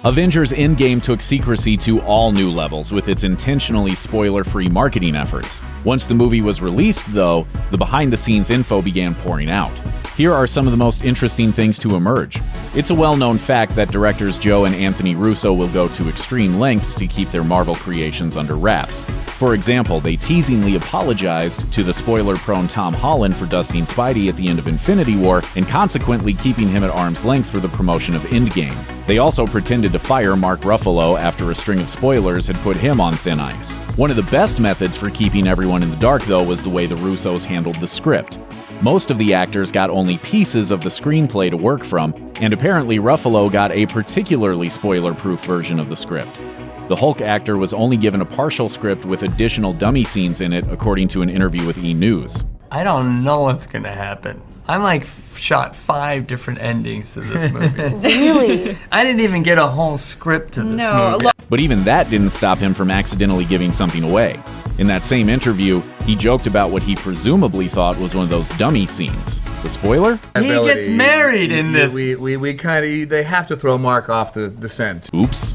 Avengers Endgame took secrecy to all new levels with its intentionally spoiler-free marketing efforts. Once the movie was released, though, the behind-the-scenes info began pouring out. Here are some of the most interesting things to emerge. It's a well-known fact that directors Joe and Anthony Russo will go to extreme lengths to keep their Marvel creations under wraps. For example, they teasingly apologized to the spoiler-prone Tom Holland for dusting Spidey at the end of Infinity War and consequently keeping him at arm's length for the promotion of Endgame. They also pretended to fire Mark Ruffalo after a string of spoilers had put him on thin ice. One of the best methods for keeping everyone in the dark, though, was the way the Russos handled the script. Most of the actors got only pieces of the screenplay to work from, and apparently Ruffalo got a particularly spoiler-proof version of the script. The Hulk actor was only given a partial script with additional dummy scenes in it, according to an interview with E! News. I don't know what's gonna happen. I'm shot 5 different endings to this movie. Really? I didn't even get a whole script to this movie. But even that didn't stop him from accidentally giving something away. In that same interview, he joked about what he presumably thought was one of those dummy scenes. The spoiler? He gets married in this. They have to throw Mark off the scent. Oops.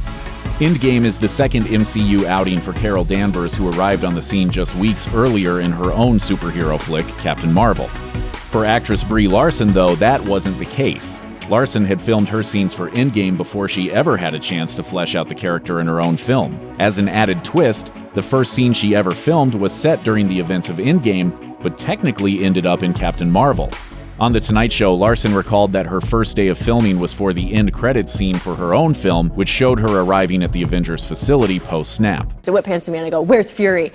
Endgame is the second MCU outing for Carol Danvers, who arrived on the scene just weeks earlier in her own superhero flick, Captain Marvel. For actress Brie Larson, though, that wasn't the case. Larson had filmed her scenes for Endgame before she ever had a chance to flesh out the character in her own film. As an added twist, the first scene she ever filmed was set during the events of Endgame, but technically ended up in Captain Marvel. On The Tonight Show, Larson recalled that her first day of filming was for the end credits scene for her own film, which showed her arriving at the Avengers facility post-snap. So whip pans to me and I go, "Where's Fury?"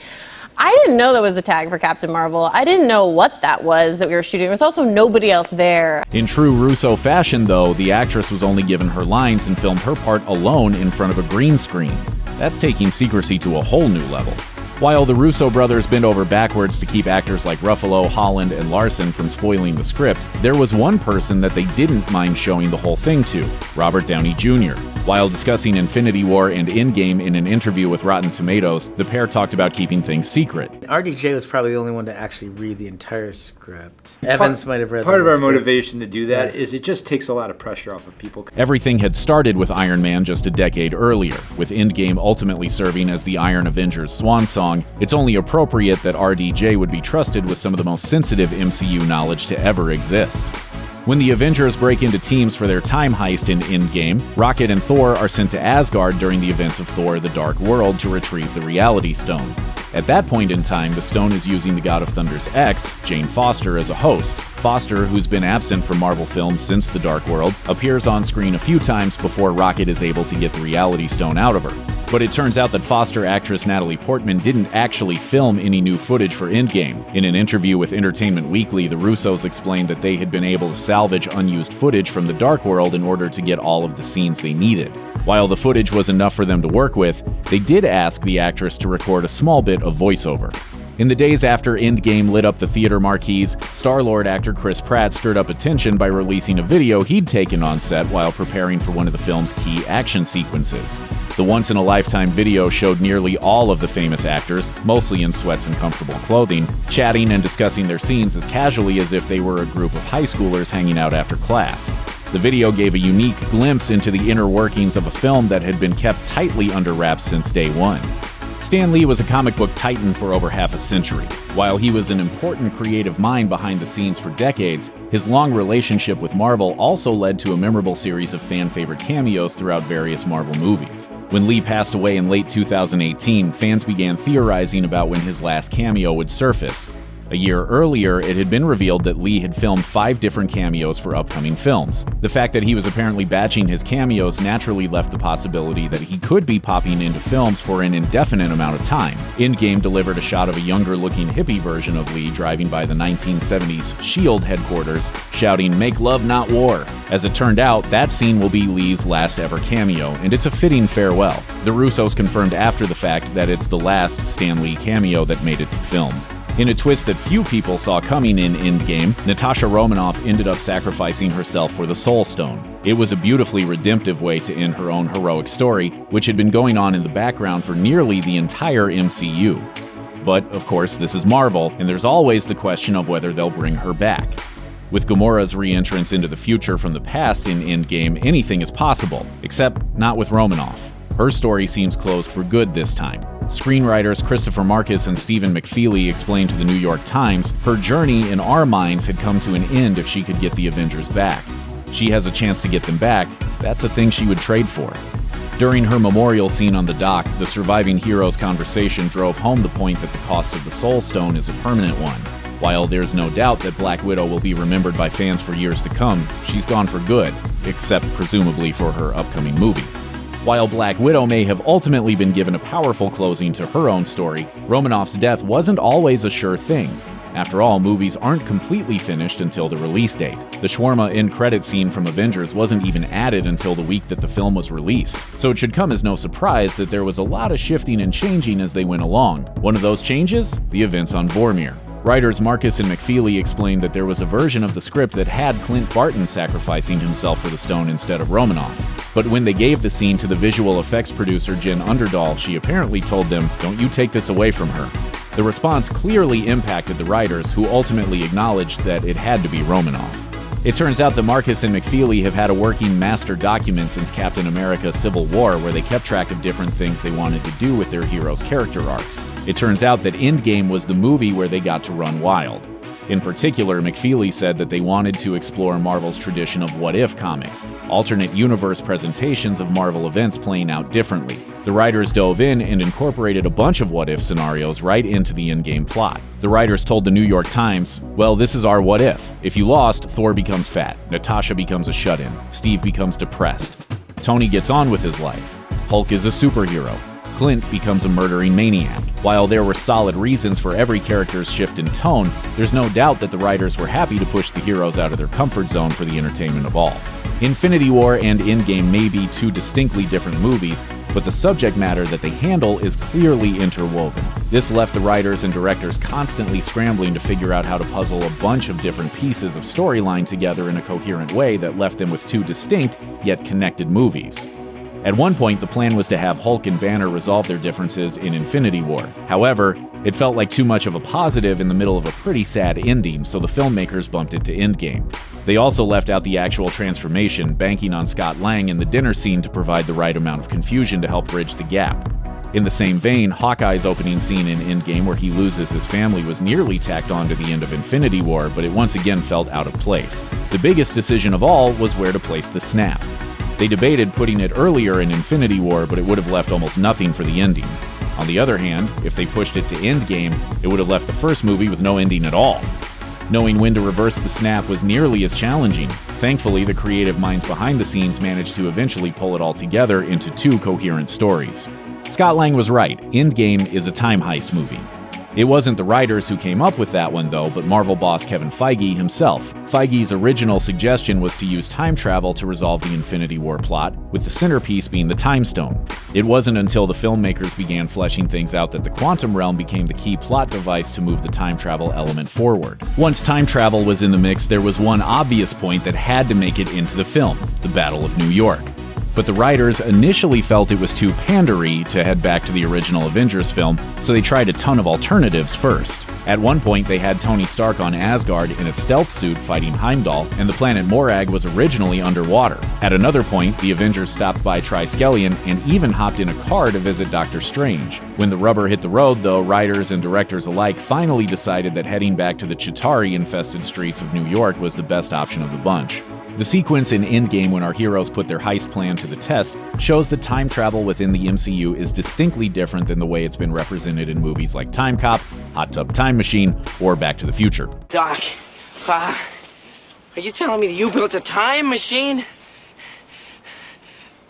I didn't know that was the tag for Captain Marvel. I didn't know what that was that we were shooting. There was also nobody else there. In true Russo fashion, though, the actress was only given her lines and filmed her part alone in front of a green screen. That's taking secrecy to a whole new level. While the Russo brothers bent over backwards to keep actors like Ruffalo, Holland, and Larson from spoiling the script, there was one person that they didn't mind showing the whole thing to: Robert Downey Jr. While discussing Infinity War and Endgame in an interview with Rotten Tomatoes, the pair talked about keeping things secret. RDJ was probably the only one to actually read the entire script. Evans might have read Part of our script. motivation to do that is it just takes a lot of pressure off of people. Everything had started with Iron Man just a decade earlier, with Endgame ultimately serving as the Iron Avengers swan song. It's only appropriate that RDJ would be trusted with some of the most sensitive MCU knowledge to ever exist. When the Avengers break into teams for their time heist in Endgame, Rocket and Thor are sent to Asgard during the events of Thor: The Dark World to retrieve the Reality Stone. At that point in time, the stone is using the God of Thunder's ex, Jane Foster, as a host. Foster, who's been absent from Marvel films since The Dark World, appears on screen a few times before Rocket is able to get the Reality Stone out of her. But it turns out that Foster actress Natalie Portman didn't actually film any new footage for Endgame. In an interview with Entertainment Weekly, the Russos explained that they had been able to salvage unused footage from The Dark World in order to get all of the scenes they needed. While the footage was enough for them to work with, they did ask the actress to record a small bit of voiceover. In the days after Endgame lit up the theater marquees, Star-Lord actor Chris Pratt stirred up attention by releasing a video he'd taken on set while preparing for one of the film's key action sequences. The once-in-a-lifetime video showed nearly all of the famous actors, mostly in sweats and comfortable clothing, chatting and discussing their scenes as casually as if they were a group of high schoolers hanging out after class. The video gave a unique glimpse into the inner workings of a film that had been kept tightly under wraps since day one. Stan Lee was a comic book titan for over half a century. While he was an important creative mind behind the scenes for decades, his long relationship with Marvel also led to a memorable series of fan-favorite cameos throughout various Marvel movies. When Lee passed away in late 2018, fans began theorizing about when his last cameo would surface. A year earlier, it had been revealed that Lee had filmed 5 different cameos for upcoming films. The fact that he was apparently batching his cameos naturally left the possibility that he could be popping into films for an indefinite amount of time. Endgame delivered a shot of a younger-looking hippie version of Lee driving by the 1970s S.H.I.E.L.D. headquarters, shouting, "Make love, not war." As it turned out, that scene will be Lee's last ever cameo, and it's a fitting farewell. The Russos confirmed after the fact that it's the last Stan Lee cameo that made it to film. In a twist that few people saw coming in Endgame, Natasha Romanoff ended up sacrificing herself for the Soul Stone. It was a beautifully redemptive way to end her own heroic story, which had been going on in the background for nearly the entire MCU. But, of course, this is Marvel, and there's always the question of whether they'll bring her back. With Gamora's re-entrance into the future from the past in Endgame, anything is possible, except not with Romanoff. Her story seems closed for good this time. Screenwriters Christopher Marcus and Stephen McFeely explained to the New York Times her journey in our minds had come to an end if she could get the Avengers back. She has a chance to get them back, that's a thing she would trade for. During her memorial scene on the dock, the surviving hero's conversation drove home the point that the cost of the Soul Stone is a permanent one. While there's no doubt that Black Widow will be remembered by fans for years to come, she's gone for good, except presumably for her upcoming movie. While Black Widow may have ultimately been given a powerful closing to her own story, Romanoff's death wasn't always a sure thing. After all, movies aren't completely finished until the release date. The shawarma end-credit scene from Avengers wasn't even added until the week that the film was released, so it should come as no surprise that there was a lot of shifting and changing as they went along. One of those changes? The events on Vormir. Writers Marcus and McFeely explained that there was a version of the script that had Clint Barton sacrificing himself for the stone instead of Romanoff. But when they gave the scene to the visual effects producer Jen Underdahl, she apparently told them, "Don't you take this away from her." The response clearly impacted the writers, who ultimately acknowledged that it had to be Romanoff. It turns out that Marcus and McFeely have had a working master document since Captain America: Civil War, where they kept track of different things they wanted to do with their heroes' character arcs. It turns out that Endgame was the movie where they got to run wild. In particular, McFeely said that they wanted to explore Marvel's tradition of what-if comics, alternate universe presentations of Marvel events playing out differently. The writers dove in and incorporated a bunch of what-if scenarios right into the Endgame plot. The writers told the New York Times, "Well, this is our what-if. If you lost, Thor becomes fat, Natasha becomes a shut-in, Steve becomes depressed, Tony gets on with his life, Hulk is a superhero, Clint becomes a murdering maniac." While there were solid reasons for every character's shift in tone, there's no doubt that the writers were happy to push the heroes out of their comfort zone for the entertainment of all. Infinity War and Endgame may be two distinctly different movies, but the subject matter that they handle is clearly interwoven. This left the writers and directors constantly scrambling to figure out how to puzzle a bunch of different pieces of storyline together in a coherent way that left them with two distinct, yet connected movies. At one point, the plan was to have Hulk and Banner resolve their differences in Infinity War. However, it felt like too much of a positive in the middle of a pretty sad ending, so the filmmakers bumped it to Endgame. They also left out the actual transformation, banking on Scott Lang in the dinner scene to provide the right amount of confusion to help bridge the gap. In the same vein, Hawkeye's opening scene in Endgame where he loses his family was nearly tacked on to the end of Infinity War, but it once again felt out of place. The biggest decision of all was where to place the snap. They debated putting it earlier in Infinity War, but it would have left almost nothing for the ending. On the other hand, if they pushed it to Endgame, it would have left the first movie with no ending at all. Knowing when to reverse the snap was nearly as challenging. Thankfully, the creative minds behind the scenes managed to eventually pull it all together into two coherent stories. Scott Lang was right, Endgame is a time heist movie. It wasn't the writers who came up with that one, though, but Marvel boss Kevin Feige himself. Feige's original suggestion was to use time travel to resolve the Infinity War plot, with the centerpiece being the Time Stone. It wasn't until the filmmakers began fleshing things out that the quantum realm became the key plot device to move the time travel element forward. Once time travel was in the mix, there was one obvious point that had to make it into the film: the Battle of New York. But the writers initially felt it was too pandery to head back to the original Avengers film, so they tried a ton of alternatives first. At one point, they had Tony Stark on Asgard in a stealth suit fighting Heimdall, and the planet Morag was originally underwater. At another point, the Avengers stopped by Triskelion and even hopped in a car to visit Doctor Strange. When the rubber hit the road, though, writers and directors alike finally decided that heading back to the Chitauri-infested streets of New York was the best option of the bunch. The sequence in Endgame when our heroes put their heist plan to the test shows that time travel within the MCU is distinctly different than the way it's been represented in movies like Time Cop, Hot Tub Time Machine, or Back to the Future. Doc, are you telling me that you built a time machine?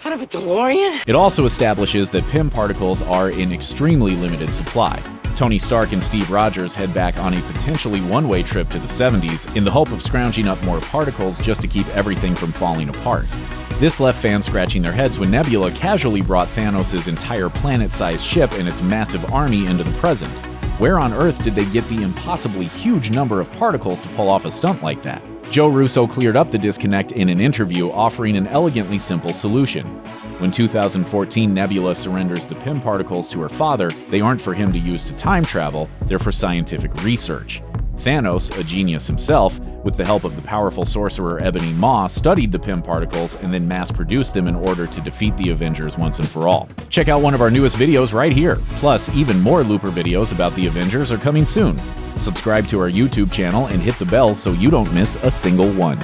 Out of a DeLorean? It also establishes that Pym particles are in extremely limited supply. Tony Stark and Steve Rogers head back on a potentially one-way trip to the 70s in the hope of scrounging up more particles just to keep everything from falling apart. This left fans scratching their heads when Nebula casually brought Thanos' entire planet-sized ship and its massive army into the present. Where on earth did they get the impossibly huge number of particles to pull off a stunt like that? Joe Russo cleared up the disconnect in an interview, offering an elegantly simple solution. When 2014 Nebula surrenders the Pym particles to her father, they aren't for him to use to time travel, they're for scientific research. Thanos, a genius himself, with the help of the powerful sorcerer Ebony Maw, studied the Pym particles and then mass-produced them in order to defeat the Avengers once and for all. Check out one of our newest videos right here. Plus, even more Looper videos about the Avengers are coming soon. Subscribe to our YouTube channel and hit the bell so you don't miss a single one.